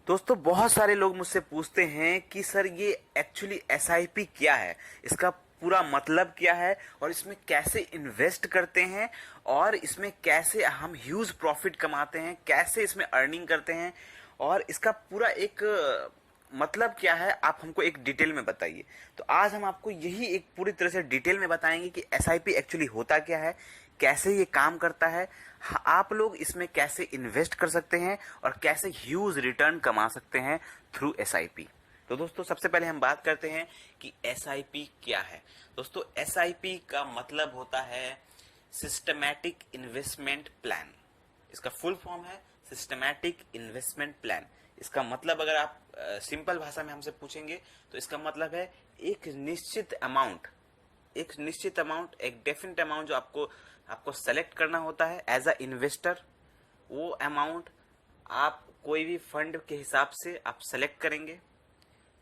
दोस्तों बहुत सारे लोग मुझसे पूछते हैं कि सर ये एक्चुअली एसआईपी क्या है, इसका पूरा मतलब क्या है और इसमें कैसे इन्वेस्ट करते हैं और इसमें कैसे हम ह्यूज प्रॉफिट कमाते हैं, कैसे इसमें अर्निंग करते हैं और इसका पूरा एक मतलब क्या है, आप हमको एक डिटेल में बताइए। तो आज हम आपको यही एक पूरी तरह से डिटेल में बताएंगे कि एसआईपी एक्चुअली होता क्या है, कैसे ये काम करता है, आप लोग इसमें कैसे इन्वेस्ट कर सकते हैं और कैसे ह्यूज रिटर्न कमा सकते हैं थ्रू एसआईपी। तो दोस्तों सबसे पहले हम बात करते हैं कि एसआईपी क्या है। दोस्तों एसआईपी का मतलब होता है सिस्टमैटिक इन्वेस्टमेंट प्लान। इसका फुल फॉर्म है सिस्टमैटिक इन्वेस्टमेंट प्लान। इसका मतलब अगर आप सिंपल भाषा में हमसे पूछेंगे तो इसका मतलब है एक निश्चित अमाउंट, एक डेफिनेट अमाउंट जो आपको सेलेक्ट करना होता है एज अ इन्वेस्टर। वो अमाउंट आप कोई भी फंड के हिसाब से आप सेलेक्ट करेंगे।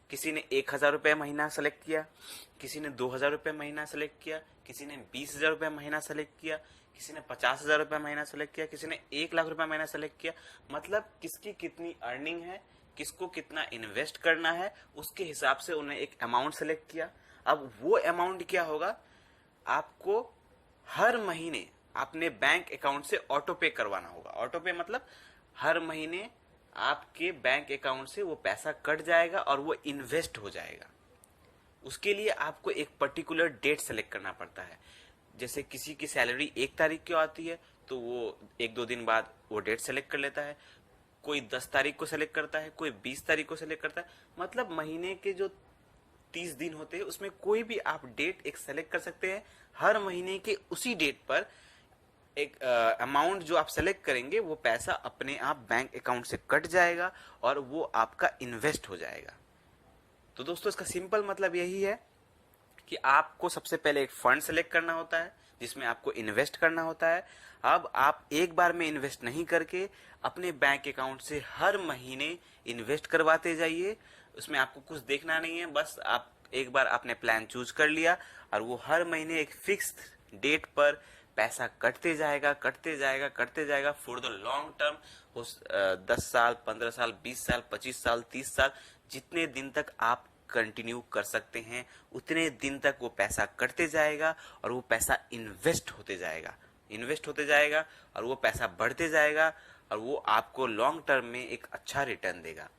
किसी ने 1,000 रुपये महीना सेलेक्ट किया, किसी ने 2,000 रुपये महीना सेलेक्ट किया, किसी ने 20,000 रुपये महीना सेलेक्ट किया, किसी ने 50,000 रुपये महीना सेलेक्ट किया, किसी ने 1,00,000 रुपये महीना सेलेक्ट किया। मतलब किसकी कितनी अर्निंग है, किसको कितना इन्वेस्ट करना है, उसके हिसाब से उन्हें एक अमाउंट सेलेक्ट किया। अब वो अमाउंट क्या होगा, आपको हर महीने अपने बैंक अकाउंट से ऑटो पे करवाना होगा। ऑटो पे मतलब हर महीने आपके बैंक अकाउंट से वो पैसा कट जाएगा और वो इन्वेस्ट हो जाएगा। उसके लिए आपको एक पर्टिकुलर डेट सेलेक्ट करना पड़ता है। जैसे किसी की सैलरी 1 तारीख को आती है तो वो 1-2 दिन बाद वो डेट सेलेक्ट कर लेता है। कोई 10 तारीख को सेलेक्ट करता है, कोई 20 तारीख को सेलेक्ट करता है। मतलब महीने के जो 30 दिन होते हैं उसमें कोई भी आप डेट एक सेलेक्ट कर सकते हैं। हर महीने के उसी डेट पर एक अमाउंट जो आप सेलेक्ट करेंगे वो पैसा अपने आप बैंक अकाउंट से कट जाएगा और वो आपका इन्वेस्ट हो जाएगा। तो दोस्तों इसका सिंपल मतलब यही है कि आपको सबसे पहले एक फंड सेलेक्ट करना होता है जिसमें आपको इन्वेस्ट करना होता है। अब आप एक बार में इन्वेस्ट नहीं करके अपने बैंक अकाउंट से हर महीने इन्वेस्ट करवाते जाइए। उसमें आपको कुछ देखना नहीं है, बस आप एक बार आपने प्लान चूज कर लिया और वो हर महीने एक फिक्स डेट पर पैसा कटते जाएगा फॉर द लॉन्ग टर्म। हो 10 साल, 15 साल, 20 साल, 25 साल, 30 साल, जितने दिन तक आप कंटिन्यू कर सकते हैं उतने दिन तक वो पैसा कटते जाएगा और वो पैसा इन्वेस्ट होते जाएगा और वो पैसा बढ़ते जाएगा और वो आपको लॉन्ग टर्म में एक अच्छा रिटर्न देगा।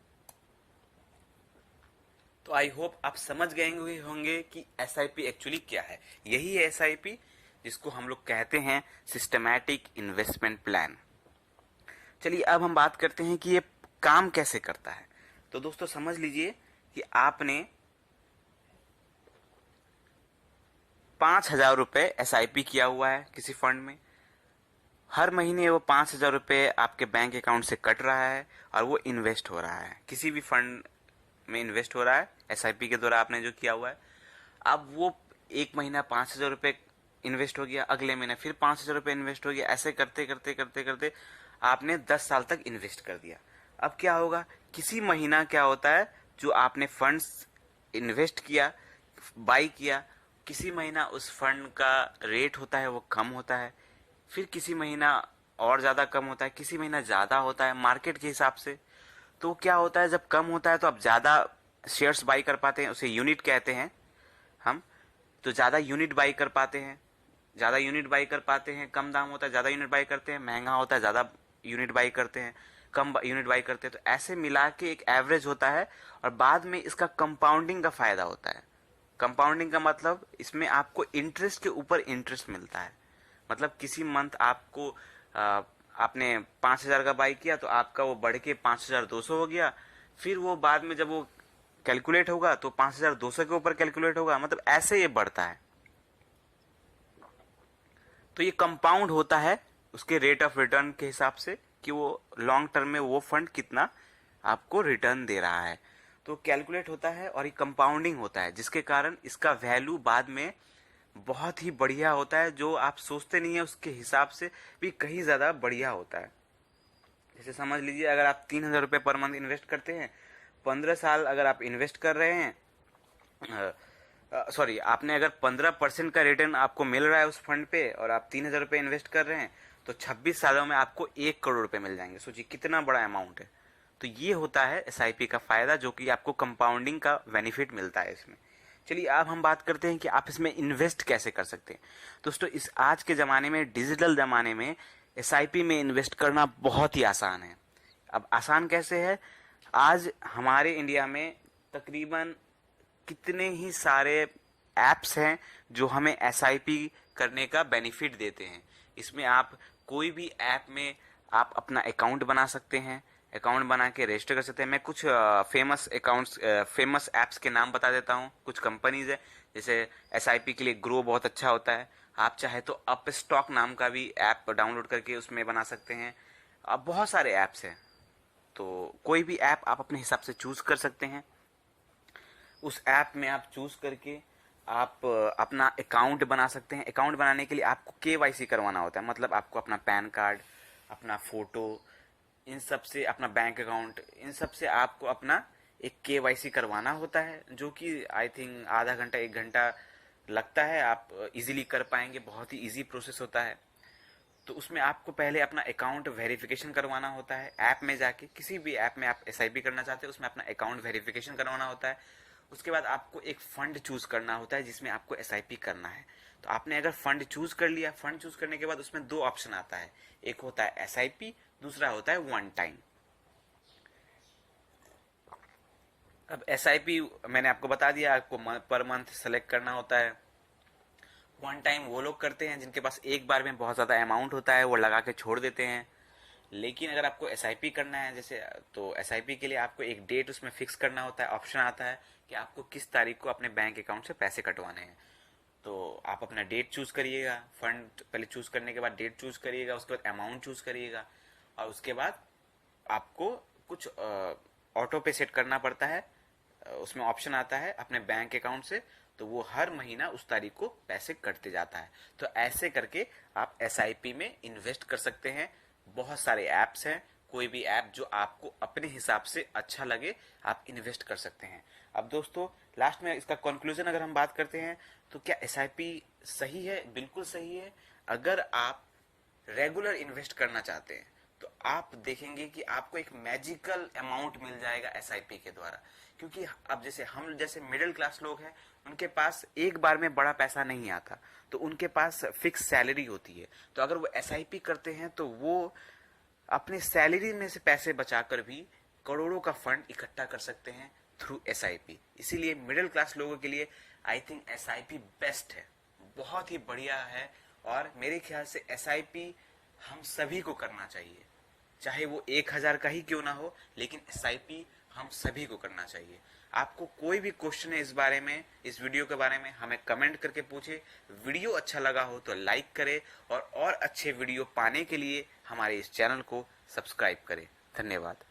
तो आई होप आप समझ गए होंगे कि एसआईपी एक्चुअली क्या है। यही है एसआईपी जिसको हम लोग कहते हैं सिस्टमैटिक इन्वेस्टमेंट प्लान। चलिए अब हम बात करते हैं कि ये काम कैसे करता है। तो दोस्तों समझ लीजिए कि आपने 5,000 रुपये एसआईपी किया हुआ है किसी फंड में। हर महीने वो 5,000 रुपये आपके बैंक अकाउंट से कट रहा है और वो इन्वेस्ट हो रहा है, किसी भी फंड में इन्वेस्ट हो रहा है एसआईपी के द्वारा आपने जो किया हुआ है। अब वो एक महीना 5,000 रुपये इन्वेस्ट हो गया, अगले महीने फिर 5,000 रुपये इन्वेस्ट हो गया, ऐसे करते करते करते करते आपने 10 साल तक इन्वेस्ट कर दिया। अब क्या होगा, किसी महीना क्या होता है जो आपने फंड्स इन्वेस्ट किया, बाई किया, किसी महीना उस फंड का रेट होता है वो कम होता है, फिर किसी महीना और ज़्यादा कम होता है, किसी महीना ज़्यादा होता है मार्केट के हिसाब से। तो क्या होता है, जब कम होता है तो आप ज़्यादा शेयर्स बाई कर पाते हैं, उसे यूनिट कहते हैं हम। तो ज़्यादा यूनिट बाई कर पाते हैं, कम दाम होता है ज़्यादा यूनिट बाई करते हैं, महंगा होता है ज़्यादा यूनिट बाई करते हैं, कम यूनिट बाई करते हैं। तो ऐसे मिला के एक एवरेज होता है और बाद में इसका कंपाउंडिंग का फायदा होता है। कंपाउंडिंग का मतलब इसमें आपको इंटरेस्ट के ऊपर इंटरेस्ट मिलता है। मतलब किसी मंथ आपको आपने 5,000 का बाई किया तो आपका वो बढ़ के 5,200 हो गया, फिर वो बाद में जब वो कैलकुलेट होगा तो 5,200 के ऊपर कैलकुलेट होगा। मतलब ऐसे ये बढ़ता है। तो ये कंपाउंड होता है उसके रेट ऑफ रिटर्न के हिसाब से कि वो लॉन्ग टर्म में वो फंड कितना आपको रिटर्न दे रहा है। तो कैलकुलेट होता है और ये कंपाउंडिंग होता है जिसके कारण इसका वैल्यू बाद में बहुत ही बढ़िया होता है। जो आप सोचते नहीं है उसके हिसाब से भी कहीं ज़्यादा बढ़िया होता है। जैसे समझ लीजिए अगर आप 3,000 रुपये पर मंथ इन्वेस्ट करते हैं, 15 साल अगर आप इन्वेस्ट कर रहे हैं, सॉरी आपने अगर 15% का रिटर्न आपको मिल रहा है उस फंड पे और आप 3,000 रुपये इन्वेस्ट कर रहे हैं तो 26 सालों में आपको 1 करोड़ रुपए मिल जाएंगे। सोचिए कितना बड़ा अमाउंट है। तो ये होता है एसआईपी का फ़ायदा, जो कि आपको कंपाउंडिंग का बेनिफिट मिलता है इसमें। चलिए अब हम बात करते हैं कि आप इसमें इन्वेस्ट कैसे कर सकते हैं। दोस्तों, इस आज के ज़माने में, डिजिटल ज़माने में एसआईपी में इन्वेस्ट करना बहुत ही आसान है। अब आसान कैसे है? आज हमारे इंडिया में तकरीबन कितने ही सारे ऐप्स हैं जो हमें एसआईपी करने का बेनिफिट देते हैं। इसमें आप कोई भी ऐप में आप अपना अकाउंट बना सकते हैं, अकाउंट बना के रजिस्टर कर सकते हैं। मैं कुछ फेमस ऐप्स के नाम बता देता हूँ। कुछ कंपनीज है, जैसे एसआईपी के लिए ग्रो बहुत अच्छा होता है। आप चाहे तो अप स्टॉक नाम का भी ऐप डाउनलोड करके उसमें बना सकते हैं। अब बहुत सारे ऐप्स हैं, तो कोई भी ऐप आप अपने हिसाब से चूज कर सकते हैं। उस ऐप में आप चूज करके आप अपना अकाउंट बना सकते हैं। अकाउंट बनाने के लिए आपको केवाईसी करवाना होता है, मतलब आपको अपना पैन कार्ड, अपना फोटो, इन सब से, अपना बैंक अकाउंट, इन सब से आपको अपना एक केवाईसी करवाना होता है, जो कि आई थिंक आधा घंटा 1 घंटा लगता है। आप इजीली कर पाएंगे, बहुत ही इजी प्रोसेस होता है। तो उसमें आपको पहले अपना अकाउंट वेरिफिकेशन करवाना होता है। ऐप में जाके, किसी भी ऐप में आप एसआईपी करना चाहते हैं उसमें अपना अकाउंट वेरिफिकेशन करवाना होता है। उसके बाद आपको एक फंड चूज करना होता है जिसमें आपको एसआईपी करना है। तो आपने अगर फंड चूज कर लिया, फंड चूज करने के बाद उसमें 2 ऑप्शन आता है, एक होता है एसआईपी, दूसरा होता है वन टाइम। अब एसआईपी मैंने आपको बता दिया, आपको पर मंथ सेलेक्ट करना होता है। वन टाइम वो लोग करते हैं जिनके पास एक बार में बहुत ज़्यादा अमाउंट होता है, वो लगा के छोड़ देते हैं। लेकिन अगर आपको एसआईपी करना है जैसे, तो एसआईपी के लिए आपको एक डेट उसमें फिक्स करना होता है। ऑप्शन आता है कि आपको किस तारीख को अपने बैंक अकाउंट से पैसे कटवाने हैं। तो आप अपना डेट चूज करिएगा, फंड पहले चूज करने के बाद डेट चूज करिएगा, उसके बाद अमाउंट चूज करिएगा, और उसके बाद आपको कुछ ऑटो पे सेट करना पड़ता है। उसमें ऑप्शन आता है अपने बैंक अकाउंट से, तो वो हर महीना उस तारीख को पैसे कटते जाता है। तो ऐसे करके आप एसआईपी में इन्वेस्ट कर सकते हैं। बहुत सारे ऐप्स हैं, कोई भी ऐप जो आपको अपने हिसाब से अच्छा लगे आप इन्वेस्ट कर सकते हैं। अब दोस्तों, लास्ट में इसका कंक्लूजन अगर हम बात करते हैं, तो क्या एसआईपी सही है? बिल्कुल सही है। अगर आप रेगुलर इन्वेस्ट करना चाहते हैं तो आप देखेंगे कि आपको एक मैजिकल अमाउंट मिल जाएगा एसआईपी के द्वारा। क्योंकि अब जैसे हम जैसे मिडिल क्लास लोग हैं, उनके पास एक बार में बड़ा पैसा नहीं आता, तो उनके पास फिक्स सैलरी होती है। तो अगर वो एसआईपी करते हैं तो वो अपने सैलरी में से पैसे बचाकर भी करोड़ों का फंड इकट्ठा कर सकते हैं थ्रू एसआईपी। इसीलिए मिडिल क्लास लोगों के लिए आई थिंक एसआईपी बेस्ट है, बहुत ही बढ़िया है। और मेरे ख्याल से एसआईपी हम सभी को करना चाहिए, चाहे वो 1,000 का ही क्यों ना हो, लेकिन एसआईपी हम सभी को करना चाहिए। आपको कोई भी क्वेश्चन है इस बारे में, इस वीडियो के बारे में, हमें कमेंट करके पूछे। वीडियो अच्छा लगा हो तो लाइक करें, और अच्छे वीडियो पाने के लिए हमारे इस चैनल को सब्सक्राइब करें। धन्यवाद।